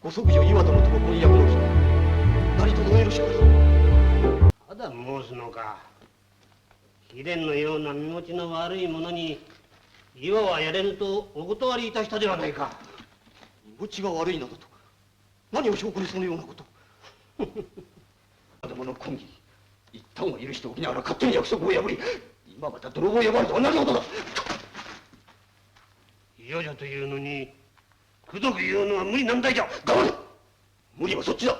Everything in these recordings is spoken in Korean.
ご息女岩殿との婚約の日何とぞお許しください。ただ申すのか。貴殿のような身持ちの悪い者に岩はやれぬとお断りいたしたではないか。身持ちが悪いなどと何を証拠にそのようなことを。子供の婚儀一旦は許しておきながら勝手に約束を破り今また泥棒を破るとは何のことだ。嫌じゃというのにくどく言うのは無理難題じゃ。黙れ。無理はそっちだ。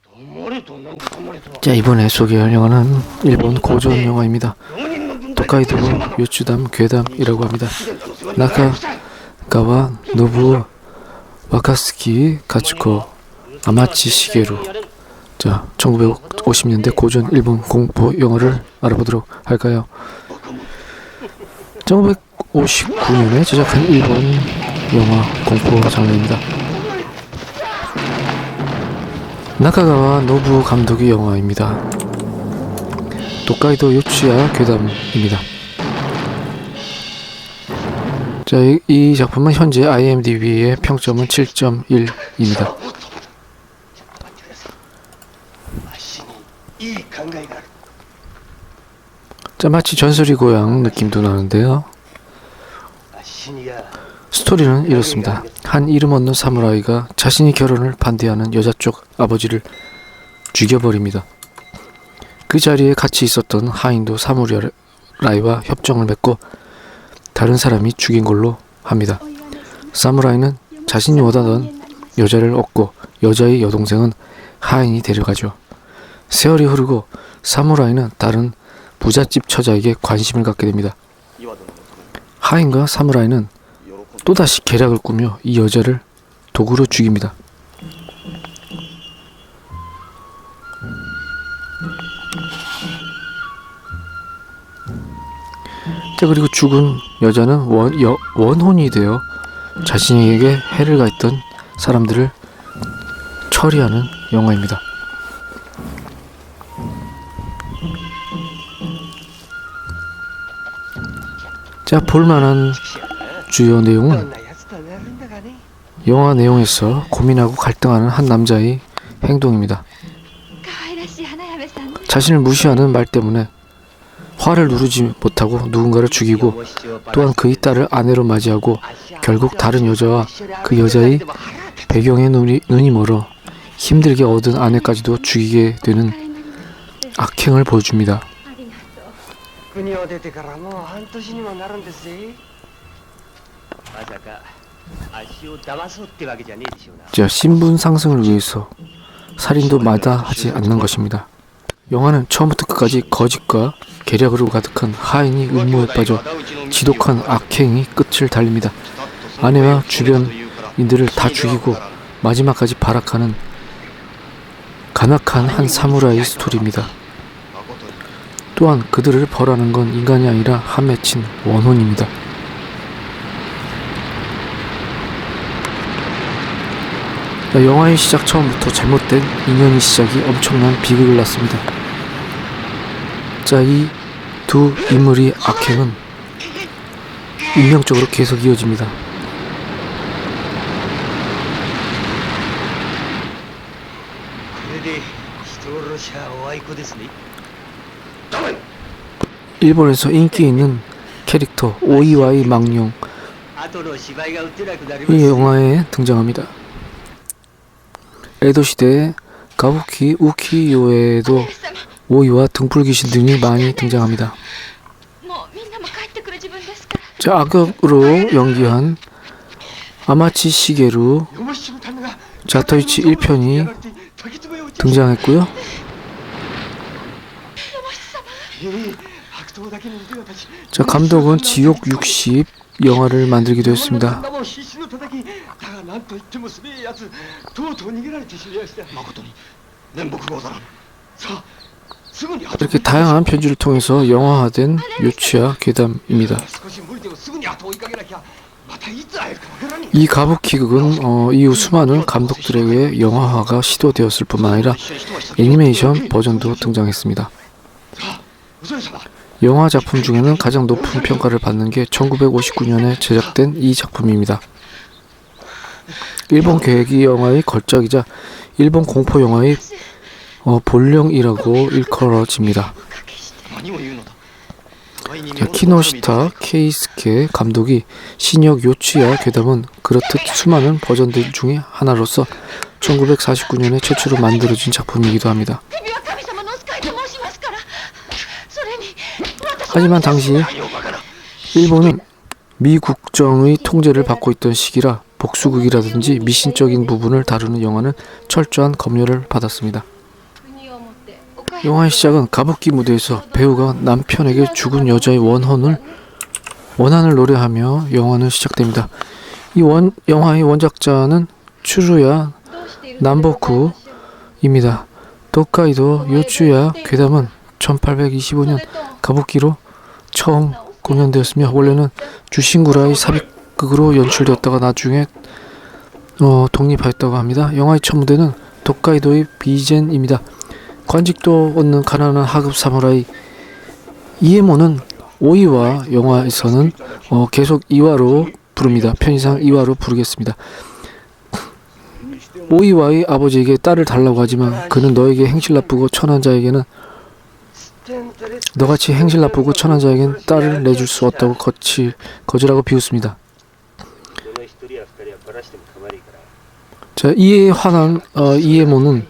黙れとなんだ黙れとは。 자, 이번에 소개할 영화는 일본 고전 영화입니다. 홋카이도 요츠담 괴담이라고 합니다. 나카가와 노부 와카스키 가츠코 아마치 시게루. 자, 1950년대 고전 일본 공포 영화를 알아보도록 할까요? 1959년에 제작한 일본 영화 공포 장르입니다. 나카가와 노부 감독의 영화입니다. 홋카이도 요츠야 괴담입니다. 자, 이 작품은 현재 IMDb의 평점은 7.1입니다. 자, 마치 전설의 고향 느낌도 나는데요. 스토리는 이렇습니다. 한 이름 없는 사무라이가 자신이 결혼을 반대하는 여자 쪽 아버지를 죽여버립니다. 그 자리에 같이 있었던 하인도 사무라이와 협정을 맺고 다른 사람이 죽인 걸로 합니다. 사무라이는 자신이 원하던 여자를 얻고 여자의 여동생은 하인이 데려가죠. 세월이 흐르고 사무라이는 다른 부잣집 처자에게 관심을 갖게 됩니다. 하인과 사무라이는 또다시 계략을 꾸며 이 여자를 도구로 죽입니다. 자, 그리고 죽은 여자는 원혼이 되어 자신에게 해를 가했던 사람들을 처리하는 영화입니다. 자, 볼만한 주요 내용은 영화 내용에서 고민하고 갈등하는 한 남자의 행동입니다. 자신을 무시하는 말 때문에 화를 누르지 못하고 누군가를 죽이고 또한 그의 딸을 아내로 맞이하고 결국 다른 여자와 그 여자의 배경에 눈이 멀어 힘들게 얻은 아내까지도 죽이게 되는 악행을 보여줍니다. 자, 신분 상승을 위해서 살인도 마다하지 않는 것입니다. 영화는 처음부터 끝까지 거짓과 계략으로 가득한 하인이 음모에 빠져 지독한 악행이 끝을 달립니다. 아내와 주변인들을 다 죽이고 마지막까지 발악하는 간악한 한 사무라이 스토리입니다. 또한 그들을 벌하는 건 인간이 아니라 한 맺힌 원혼입니다. 영화의 시작 처음부터 잘못된 인연의 시작이 엄청난 비극을 낳습니다. 자, 이 두 인물의 악행은 운명적으로 계속 이어집니다. 일본에서 인기 있는 캐릭터 오이와의 망령, 이 영화에 등장합니다. 에도 시대의 가부키 우키요에도 오이와 등불귀신 등이 많이 등장합니다. 자, 악역으로 연기한 아마치 시게루, 자토이치 1편이 등장했고요. 자, 감독은 지옥 60 영화를 만들기도 했습니다. 이렇게 다양한 편지를 통해서 영화화된 요츠야 괴담입니다. 이 가부키극은 이후 수많은 감독들에게 영화화가 시도되었을 뿐만 아니라 애니메이션 버전도 등장했습니다. 영화 작품 중에는 가장 높은 평가를 받는 게 1959년에 제작된 이 작품입니다. 일본 괴기 영화의 걸작이자 일본 공포 영화의 본령이라고 일컬어집니다. 何を言うのだ。 자, 키노시타 케이스케 감독이 신역 요츠야 괴담은 그렇듯 수많은 버전들 중에 하나로서 1949년에 최초로 만들어진 작품이기도 합니다. 하지만 당시 일본은 미국정의 통제를 받고 있던 시기라 복수극이라든지 미신적인 부분을 다루는 영화는 철저한 검열을 받았습니다. 영화의 시작은 가부키 무대에서 배우가 남편에게 죽은 여자의 원한을 노래하며 영화는 시작됩니다. 영화의 원작자는 추루야 남보쿠입니다. 도카이도 요츠야 괴담은 1825년 가부키로 처음 공연되었으며 원래는 주신구라의 삽입극으로 연출되었다가 나중에 독립하였다고 합니다. 영화의 첫 무대는 홋카이도의 비젠입니다. 관직도 얻는 가난한 하급 사무라이 이에모는 오이와 영화에서는 계속 이와로 부릅니다. 편의상 이와로 부르겠습니다. 오이와의 아버지에게 딸을 달라고 하지만 그는 너에게 행실 나쁘고 천한 자에게는 너같이 행실 나쁘고 천한 자에겐 딸을 내줄 수 없다고 거절하고 비웃습니다. 자, 이에 화난 이에모는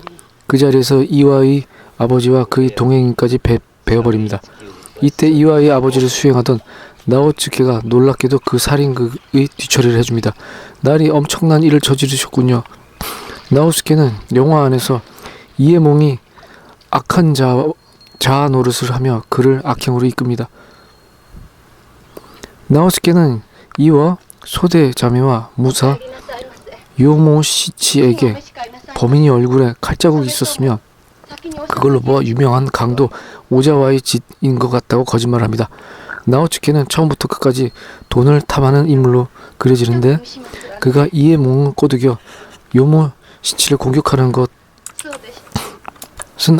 그 자리에서 이와의 아버지와 그의 동행인까지 베어버립니다. 이때 이와의 아버지를 수행하던 나오츠케가 놀랍게도 그 살인극의 뒤처리를 해줍니다. 날이 엄청난 일을 저지르셨군요. 나오츠케는 영화 안에서 이에몽이 악한 자아 노릇을 하며 그를 악행으로 이끕니다. 나오츠케는 이와 소대 자매와 무사 요모시치에게 범인이 얼굴에 칼자국이 있었으며 그걸로 보아 유명한 강도 오자와의 짓인 것 같다고 거짓말합니다. 나오츠케는 처음부터 끝까지 돈을 탐하는 인물로 그려지는데 그가 이에몽을 꼬드겨 요모시치를 공격하는 것은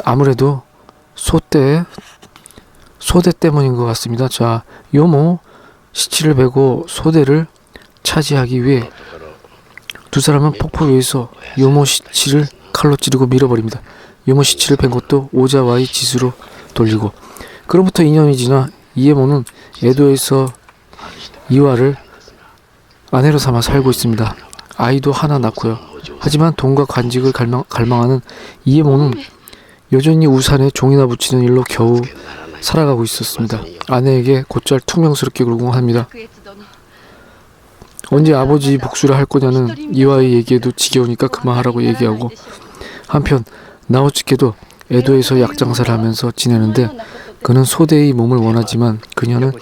아무래도 소대 때문인 것 같습니다. 자, 요모시치를 베고 소대를 차지하기 위해 두 사람은 폭포 위에서 요모시치를 칼로 찌르고 밀어버립니다. 요모시치를 벤 것도 오자와의 짓으로 돌리고 그로부터 2년이 지나 이에모는 에도에서 이와를 아내로 삼아 살고 있습니다. 아이도 하나 낳고요. 하지만 돈과 관직을 갈망하는 이에모는 여전히 우산에 종이나 붙이는 일로 겨우 살아가고 있었습니다. 아내에게 곧잘 퉁명스럽게 굴고 합니다. 언제 아버지 복수를 할 거냐는 이와의 얘기에도 지겨우니까 그만하라고 얘기하고 한편 나오츠케도 에도에서 약장사를 하면서 지내는데 그는 소대의 몸을 원하지만 그녀는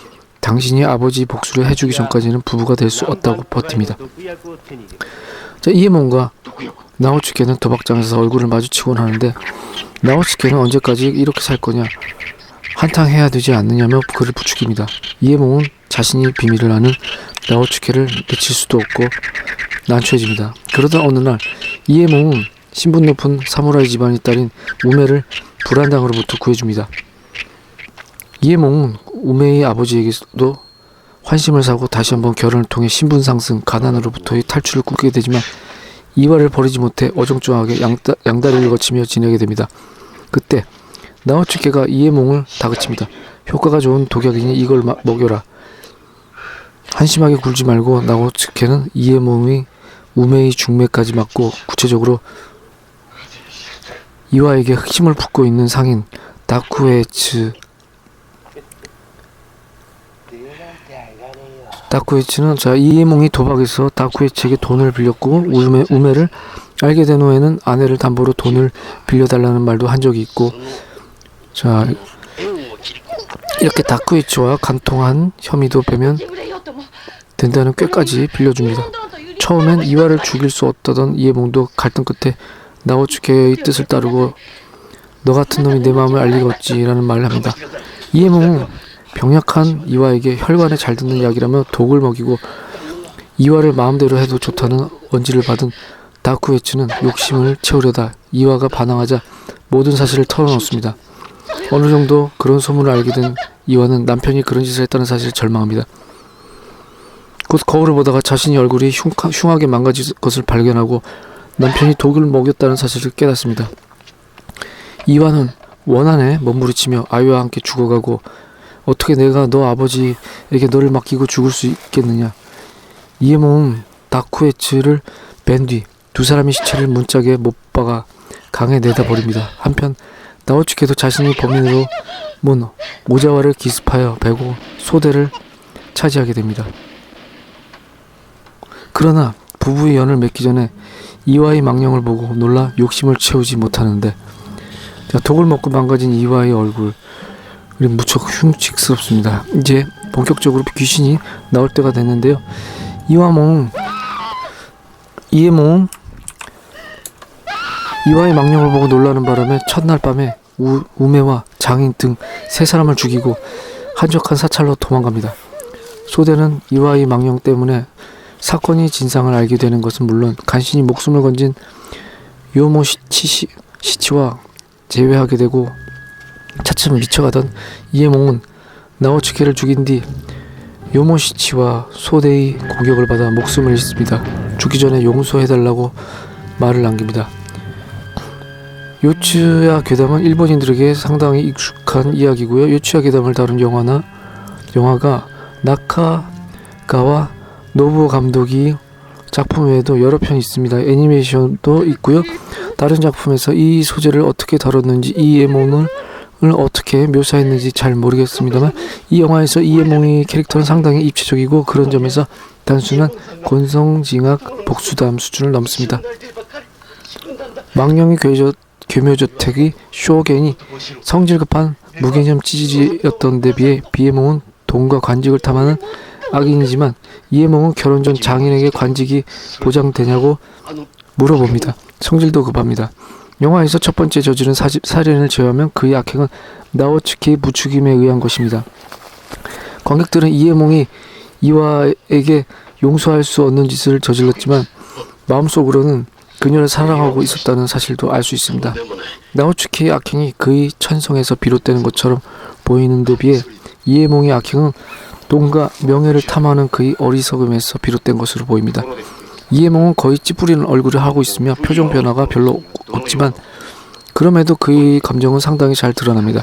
당신이 아버지 복수를 해주기 전까지는 부부가 될 수 없다고 버팁니다. 자, 이에몬과 나오츠케는 도박장에서 얼굴을 마주치곤 하는데 나오츠케는 언제까지 이렇게 살 거냐 한탕 해야 되지 않느냐며 그를 부추깁니다. 이에몽은 자신이 비밀을 아는 나오츠케를 내칠 수도 없고 난처해집니다. 그러다 어느 날 이에몽은 신분 높은 사무라이 집안의 딸인 우메를 불안당으로부터 구해줍니다. 이에몽은 우메의 아버지에게도 환심을 사고 다시 한번 결혼을 통해 신분 상승, 가난으로부터의 탈출을 꿈꾸게 되지만 이와를 버리지 못해 어정쩡하게 양다리를 거치며 지내게 됩니다. 그때 나오츠케가 이에몽을 다그칩니다. 효과가 좋은 독약이니 이걸 먹여라. 한심하게 굴지 말고 나오츠케는 이에몽의 우메의 중매까지 맞고 구체적으로 이와에게 힘을 붓고 있는 상인 다쿠에츠는 자 이에몽이 도박에서 다쿠에츠에게 돈을 빌렸고 우메를 알게 된 후에는 아내를 담보로 돈을 빌려달라는 말도 한 적이 있고 자 이렇게 다쿠에츠와 간통한 혐의도 빼면 된다는 꾀까지 빌려줍니다. 처음엔 이와를 죽일 수 없다던 이에몽도 갈등 끝에 나오츠케의 뜻을 따르고 너 같은 놈이 내 마음을 알 리가 없지라는 말을 합니다. 이에몽은 병약한 이와에게 혈관에 잘 듣는 약이라며 독을 먹이고 이와를 마음대로 해도 좋다는 언지를 받은 다쿠에츠는 욕심을 채우려다 이와가 반항하자 모든 사실을 털어놓습니다. 어느 정도 그런 소문을 알게 된 이와는 남편이 그런 짓을 했다는 사실을 절망합니다. 곧 거울을 보다가 자신의 얼굴이 흉하게 망가진 것을 발견하고 남편이 독을 먹였다는 사실을 깨닫습니다. 이화는 원한에 몸부리치며 아이와 함께 죽어가고 어떻게 내가 너 아버지에게 너를 맡기고 죽을 수 있겠느냐. 이에몽은 다쿠에츠를 뺀 뒤 두 사람의 시체를 문짝에 못 박아 강에 내다 버립니다. 한편 나오츠케도 자신이 범인으로 문 오자와를 기습하여 베고 소대를 차지하게 됩니다. 그러나 부부의 연을 맺기 전에 이와의 망령을 보고 놀라 욕심을 채우지 못하는데 독을 먹고 망가진 이와의 얼굴이 무척 흉측스럽습니다. 이제 본격적으로 귀신이 나올 때가 됐는데요. 이에몽은 이와의 망령을 보고 놀라는 바람에 첫날 밤에 우메와 장인 등 세 사람을 죽이고 한적한 사찰로 도망갑니다. 소대는 이와의 망령 때문에 사건의 진상을 알게 되는 것은 물론 간신히 목숨을 건진 요모시치와 재회하게 되고 차츰 미쳐가던 이에몽은 나오츠케를 죽인 뒤 요모시치와 소대의 공격을 받아 목숨을 잃습니다. 죽기 전에 용서해달라고 말을 남깁니다. 요츠야 괴담은 일본인들에게 상당히 익숙한 이야기고요. 요츠야 괴담을 다룬 영화가 나카가와 노부오 감독이 작품 외에도 여러 편이 있습니다. 애니메이션도 있고요. 다른 작품에서 이 소재를 어떻게 다뤘는지 이에몽을 어떻게 묘사했는지 잘 모르겠습니다만 이 영화에서 이에몽의 캐릭터는 상당히 입체적이고 그런 점에서 단순한 권성징악 복수담 수준을 넘습니다. 망령의 괴묘저택의 쇼겐이 성질급한 무개념 찌질이었던 데 비해 비에몽은 돈과 관직을 탐하는 악인이지만 이에몽은 결혼 전 장인에게 관직이 보장되냐고 물어봅니다. 성질도 급합니다. 영화에서 첫 번째 저지른 살인을 제외하면 그의 악행은 나오츠케의 부추김에 의한 것입니다. 관객들은 이에몽이 이와에게 용서할 수 없는 짓을 저질렀지만 마음속으로는 그녀를 사랑하고 있었다는 사실도 알 수 있습니다. 나오츠케의 악행이 그의 천성에서 비롯되는 것처럼 보이는 데 비해 이에몽의 악행은 돈과 명예를 탐하는 그의 어리석음에서 비롯된 것으로 보입니다. 이에몽은 거의 찌푸리는 얼굴을 하고 있으며 표정 변화가 별로 없지만 그럼에도 그의 감정은 상당히 잘 드러납니다.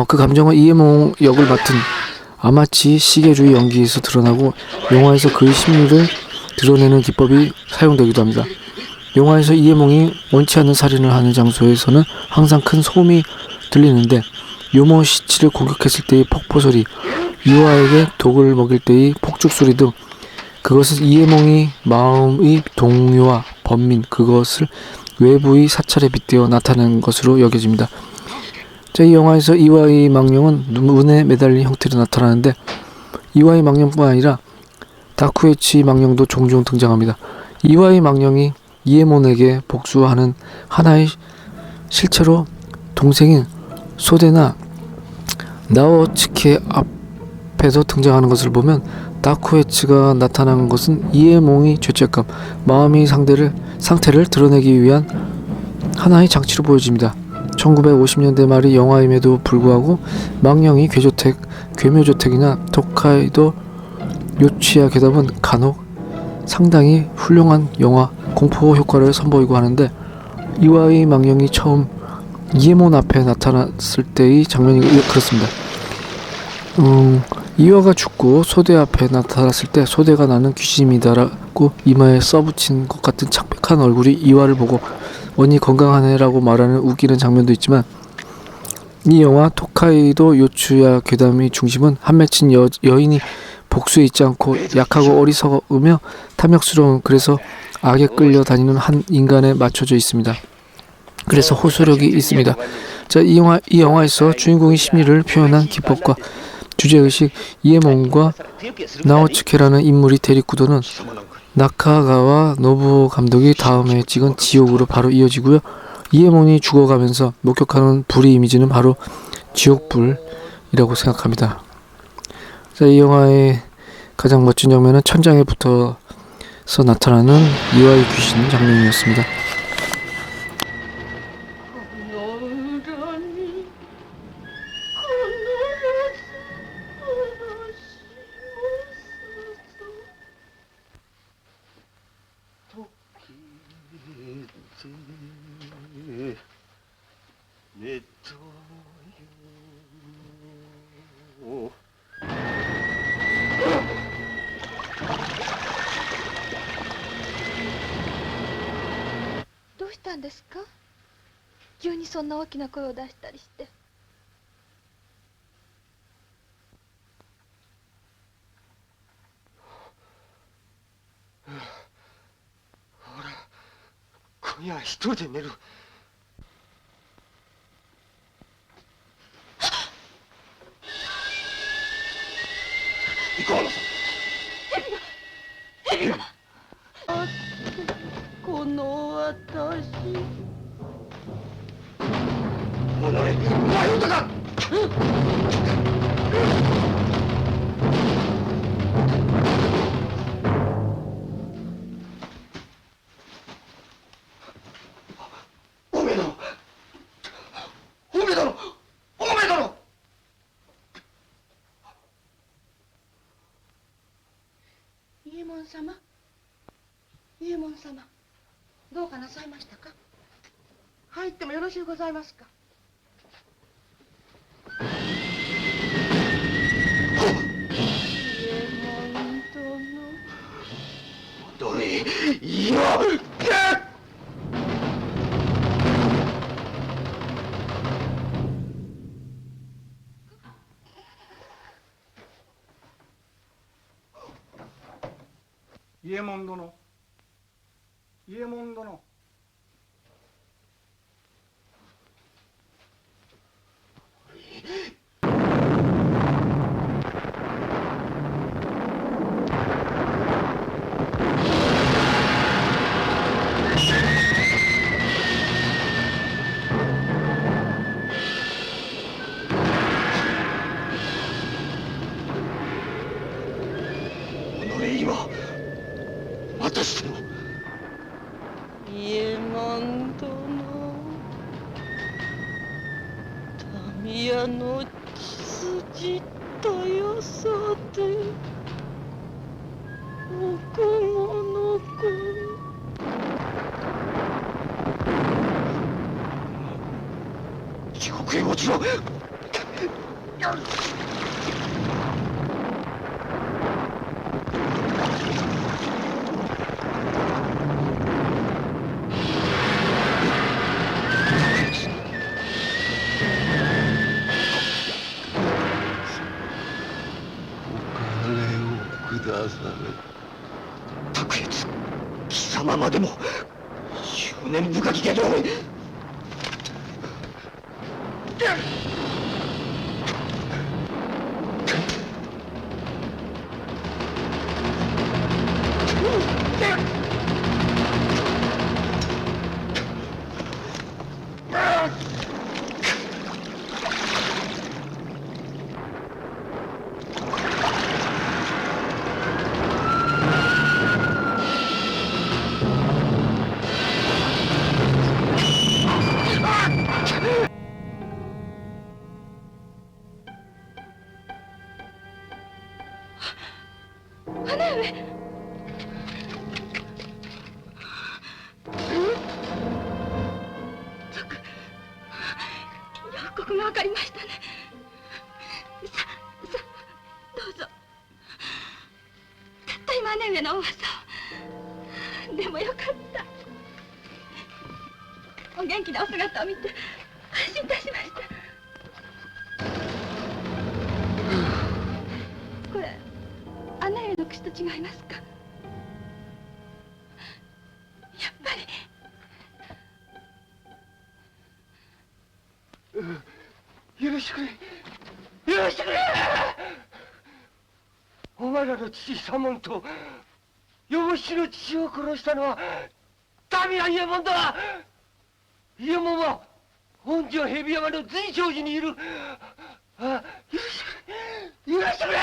그 감정은 이에몽 역을 맡은 아마치 시게주의 연기에서 드러나고 영화에서 그의 심리를 드러내는 기법이 사용되기도 합니다. 영화에서 이에몽이 원치 않는 살인을 하는 장소에서는 항상 큰 소음이 들리는데 요모시치를 공격했을 때의 폭포소리, 이와에게 독을 먹일 때의 폭죽소리 등 그것은 이에몽의 마음의 동요와 번민, 그것을 외부의 사찰에 빗대어 나타낸 것으로 여겨집니다. 이 영화에서 이와의 망령은 문에 매달린 형태로 나타나는데 이와의 망령뿐만 아니라 다쿠에치 망령도 종종 등장합니다. 이와의 망령이 이에몬에게 복수하는 하나의 실체로 동생인 소대나 나오츠케 앞에서 등장하는 것을 보면 다쿠에치가 나타난 것은 이에몽의 죄책감, 마음의 상태를 드러내기 위한 하나의 장치로 보여집니다. 1950년대 말의 영화임에도 불구하고 망령이 괴묘저택이나 홋카이도 요치야 괴담은 간혹 상당히 훌륭한 영화 공포 효과를 선보이고 하는데 이와의 망령이 처음 이에몬 앞에 나타났을 때의 장면이 그렇습니다. 이와가 죽고 소대 앞에 나타났을 때 소대가 나는 귀신이다라고 이마에 써붙인 것 같은 창백한 얼굴이 이와를 보고 언니 건강하네라고 말하는 웃기는 장면도 있지만 이 영화 홋카이도 요츠야 괴담의 중심은 한 맺힌 여인이 복수에 있지 않고 약하고 어리석으며 탐욕스러운 그래서 악에 끌려 다니는 한 인간에 맞춰져 있습니다. 그래서 호소력이 있습니다. 이 영화에서 주인공의 심리를 표현한 기법과 주제의식, 이에몽과 나오츠케라는 인물의 대립구도는 나카가와 노부오 감독이 다음에 찍은 지옥으로 바로 이어지고요. 이에몽이 죽어가면서 목격하는 불의 이미지는 바로 지옥불이라고 생각합니다. 이 영화의 가장 멋진 장면은 천장에 붙어서 나타나는 이와의 귀신 장면이었습니다. んですか？急にそんな大きな声を出したりして。今夜一人で寝る。行こうなさん。蛇がこの私。おのれ、迷うたか。おめえだろ、おめえだろ、おめえだろ。伊右衛門様、伊右衛門様、どうかなさいましたか？入ってもよろしゅうございますか？どれ、今。伊右衛門殿、伊右衛門殿。おのれ、今。またしても。伊右衛門殿、民屋の血筋たやさで奥物子。地獄へ落ちろ。くだされ。卓越、貴様までも執念深き外道め。ここが分かりましたね。どうぞ。たった今姉上の噂を。でもよかった。お元気なお姿を見て安心いたしました。これ姉上の口と違いますか？やっぱり。許してくれ、許してくれ。お前らの父左門と養子の父を殺したのは民谷伊右衛門だ。伊右衛門は本庄蛇山の随長寺にいる。許してくれ、許してくれ。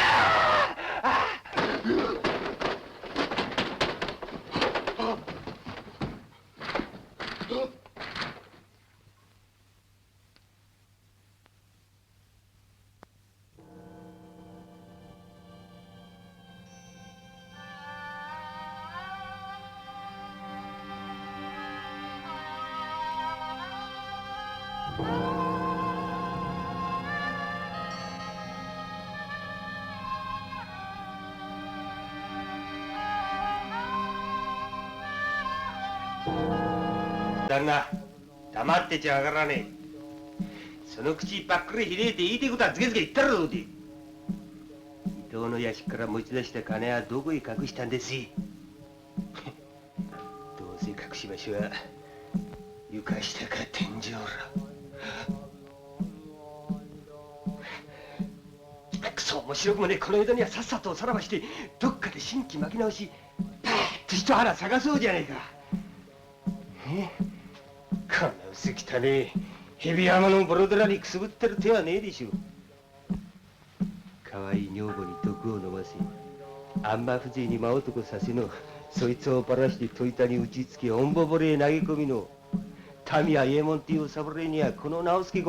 旦那、黙ってちゃわからねえ。その口ばっかり開いて言いてえことはずけずけ言ったらどうで。伊藤の屋敷から持ち出した金はどこへ隠したんですい。どうせ隠し場所は床下か天井裏。くそ面白くもね、この江戸にはさっさとおさらばしてどっかで新規巻き直しパーッと一花探そうじゃねえか。こんな薄汚ねえ蛇山のボロ寺にくすぶってる手はねえでしょ。可愛い女房に毒を飲ませあんま風情に真男させの、そいつをばらして戸板に打ちつけおんぼぼれへ投げ込みの民は伊右衛門っていうお侍にはこの直輔